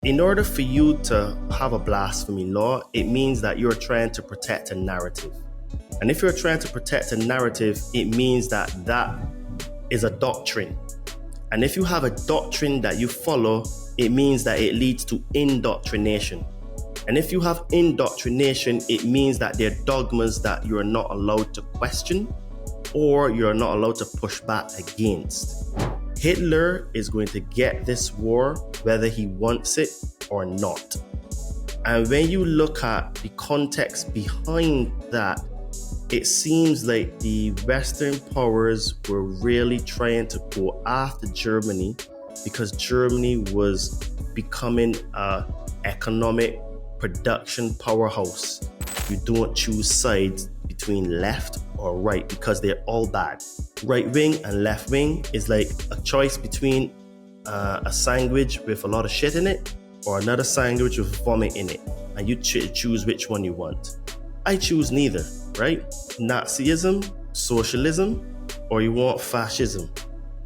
In order for you to have a blasphemy law, it means that you're trying to protect a narrative. And if you're trying to protect a narrative, it means that that is a doctrine. And if you have a doctrine that you follow, it means that it leads to indoctrination. And if you have indoctrination, it means that there are dogmas that you're not allowed to question or you're not allowed to push back against. Hitler is going to get this war whether he wants it or not. And when you look at the context behind that, it seems like the Western powers were really trying to go after Germany because Germany was becoming an economic production powerhouse. You don't choose sides between left or right because they're all bad. Right wing and left wing is like a choice between a sandwich with a lot of shit in it or another sandwich with vomit in it, and you choose which one you want. I choose neither, right? Nazism, socialism, or you want fascism.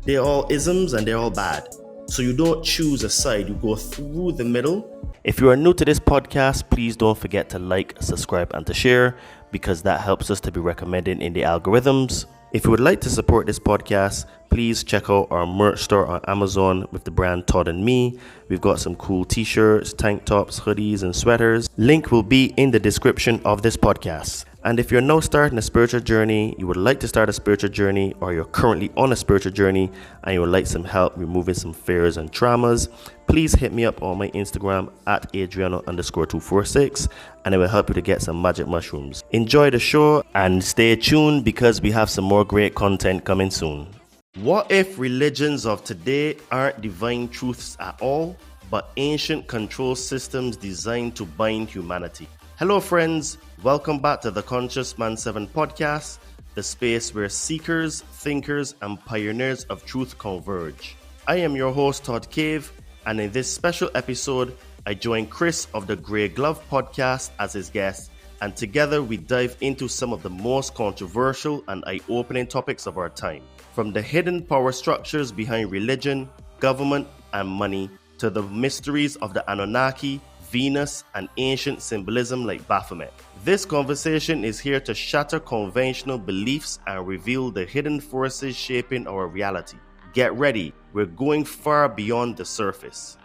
They're all isms and they're all bad. So you don't choose a side, you go through the middle. If you are new to this podcast, please don't forget to like, subscribe, and to share because that helps us to be recommended in the algorithms. If you would like to support this podcast, please check out our merch store on Amazon with the brand Todd and Me. We've got some cool t-shirts, tank tops, hoodies, and sweaters. Link will be in the description of this podcast. And if you're now starting a spiritual journey, you would like to start a spiritual journey, or you're currently on a spiritual journey and you would like some help removing some fears and traumas, please hit me up on my Instagram at Adriano_246 and it will help you to get some magic mushrooms. Enjoy the show and stay tuned because we have some more great content coming soon. What if religions of today aren't divine truths at all, but ancient control systems designed to bind humanity? Hello friends, welcome back to the Conscious Man 7 podcast, the space where seekers, thinkers, and pioneers of truth converge. I am your host Todd Cave, and in this special episode, I join Chris of the Grey Glove podcast as his guest, and together we dive into some of the most controversial and eye-opening topics of our time. From the hidden power structures behind religion, government, and money, to the mysteries of the Anunnaki, Venus, and ancient symbolism like Baphomet. This conversation is here to shatter conventional beliefs and reveal the hidden forces shaping our reality. Get ready, we're going far beyond the surface.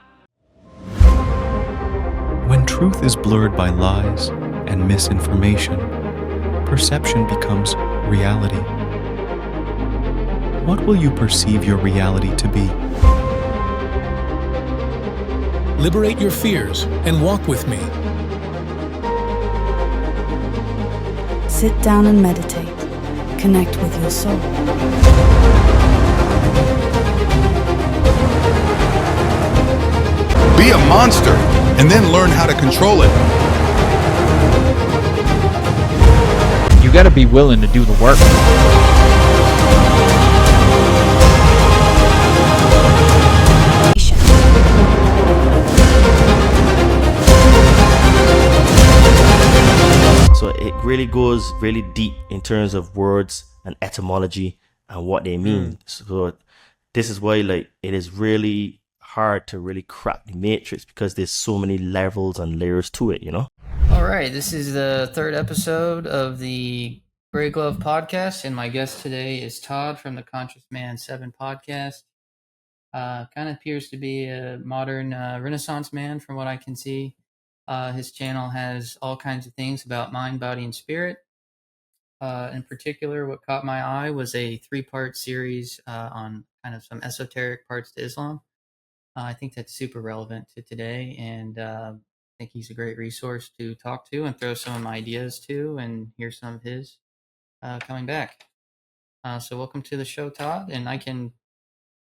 When truth is blurred by lies and misinformation, perception becomes reality. What will you perceive your reality to be? Liberate your fears and walk with me. Sit down and meditate. Connect with your soul. Be a monster and then learn how to control it. You gotta be willing to do the work. So it really goes really deep in terms of words and etymology and what they mean. So this is why it is really hard to really crack the matrix because there's so many levels and layers to it, you know? All right, this is the third episode of the Grey Glove podcast, and my guest today is Todd from the Conscious Man 7 podcast. Kind of appears to be a modern Renaissance man from what I can see. His channel has all kinds of things about mind, body, and spirit. In particular, what caught my eye was a 3-part series on kind of some esoteric parts to Islam. I think that's super relevant to today, and I think he's a great resource to talk to and throw some of my ideas to and hear some of his coming back. So welcome to the show, Todd, and I can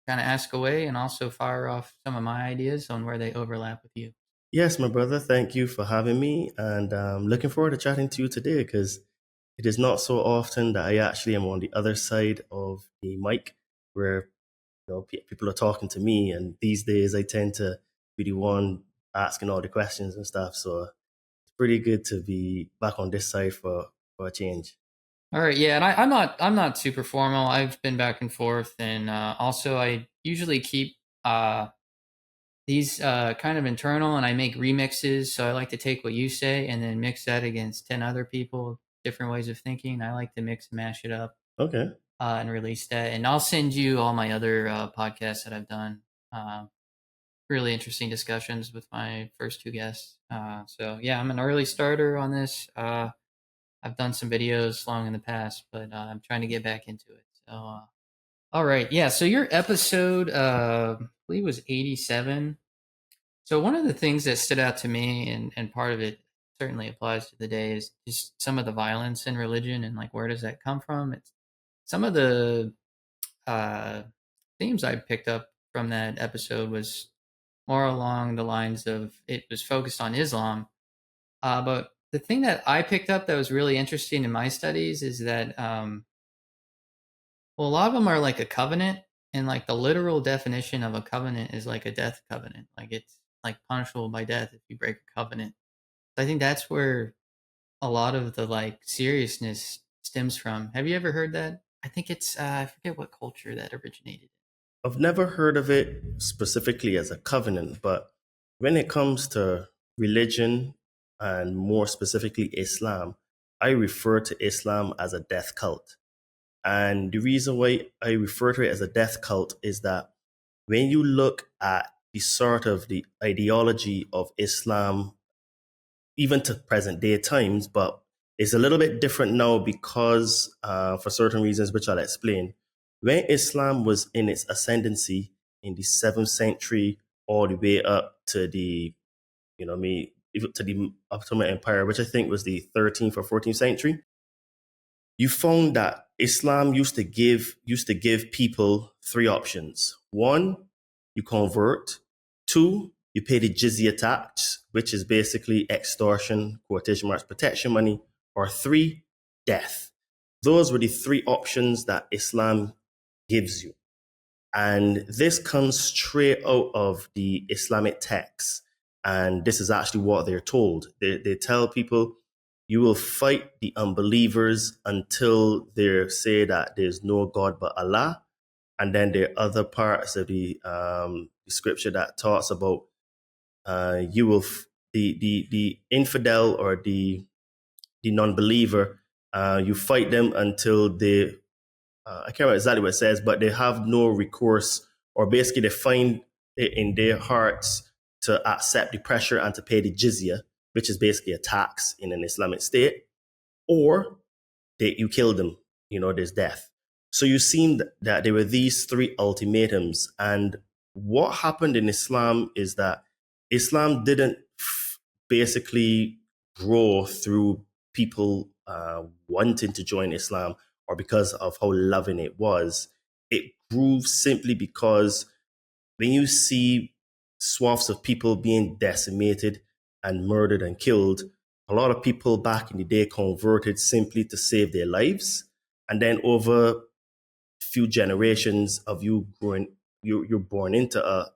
kind of ask away and also fire off some of my ideas on where they overlap with you. Yes, my brother, thank you for having me. And I'm looking forward to chatting to you today because it is not so often that I actually am on the other side of the mic where people are talking to me. And these days I tend to be the one asking all the questions and stuff. So it's pretty good to be back on this side for a change. All right, yeah, and I'm not super formal. I've been back and forth, and also I usually keep these kind of internal, and I make remixes. So I like to take what you say and then mix that against 10 other people, different ways of thinking. I like to mix and mash it up Okay. and release that. And I'll send you all my other podcasts that I've done. Really interesting discussions with my first two guests. So yeah, I'm an early starter on this. I've done some videos long in the past, but I'm trying to get back into it. So, all right. Yeah. So your episode, I believe was 87. So one of the things that stood out to me, and part of it certainly applies to the day, is just some of the violence in religion and like, where does that come from? It's some of the themes I picked up from that episode was more along the lines of it was focused on Islam. But the thing that I picked up that was really interesting in my studies is that, well, a lot of them are like a covenant, and like the literal definition of a covenant is like a death covenant. Like it's like punishable by death if you break a covenant. I think that's where a lot of the like seriousness stems from. Have you ever heard that? I think it's I forget what culture that originated. I've never heard of it specifically as a covenant, but when it comes to religion and more specifically Islam, I refer to Islam as a death cult. And the reason why I refer to it as a death cult is that when you look at the sort of the ideology of Islam, even to present day times, but it's a little bit different now because for certain reasons, which I'll explain. When Islam was in its ascendancy in the 7th century, all the way up to the, to the Ottoman Empire, which I think was the 13th or 14th century, you found that Islam used to give people three options. One, you convert. Two, you pay the jizya tax, which is basically extortion, quotation marks, protection money. Or three, death. Those were the three options that Islam gives you. And this comes straight out of the Islamic texts. And this is actually what they're told. They tell people, you will fight the unbelievers until they say that there's no God but Allah. And then there are other parts of the scripture that talks about you will the infidel or the non-believer. You fight them until they I can't remember exactly what it says, but they have no recourse, or basically they find it in their hearts to accept the pressure and to pay the jizya, which is basically a tax in an Islamic state, or you kill them, there's death. So you seen that there were these three ultimatums. And what happened in Islam is that Islam didn't basically grow through people wanting to join Islam or because of how loving it was. It grew simply because when you see swaths of people being decimated and murdered and killed, a lot of people back in the day converted simply to save their lives. And then over a few generations of you growing, you're born into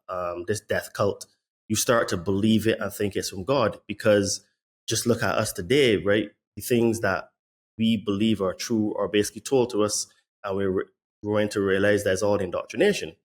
this death cult. You start to believe it and think it's from God, because just look at us today, right? The things that we believe are true are basically told to us, and we're growing to realize that's all indoctrination.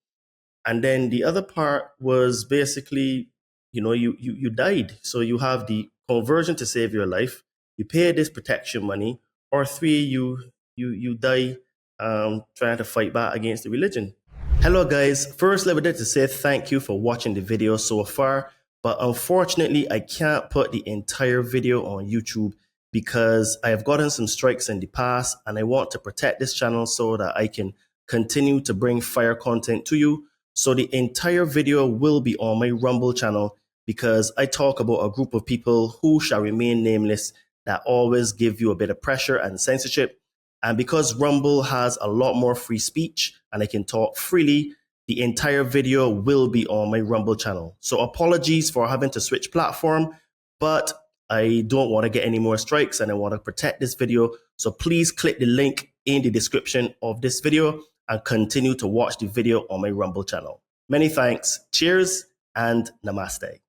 And then the other part was basically, you died. So you have the conversion to save your life, you pay this protection money, or three, you die trying to fight back against the religion. Hello guys, first let me to say thank you for watching the video so far, but unfortunately I can't put the entire video on YouTube because I have gotten some strikes in the past, and I want to protect this channel so that I can continue to bring fire content to you. So the entire video will be on my Rumble channel, because I talk about a group of people who shall remain nameless that always give you a bit of pressure and censorship. And because Rumble has a lot more free speech and I can talk freely, the entire video will be on my Rumble channel. So apologies for having to switch platform, but I don't want to get any more strikes and I want to protect this video. So please click the link in the description of this video and continue to watch the video on my Rumble channel. Many thanks, cheers, and namaste.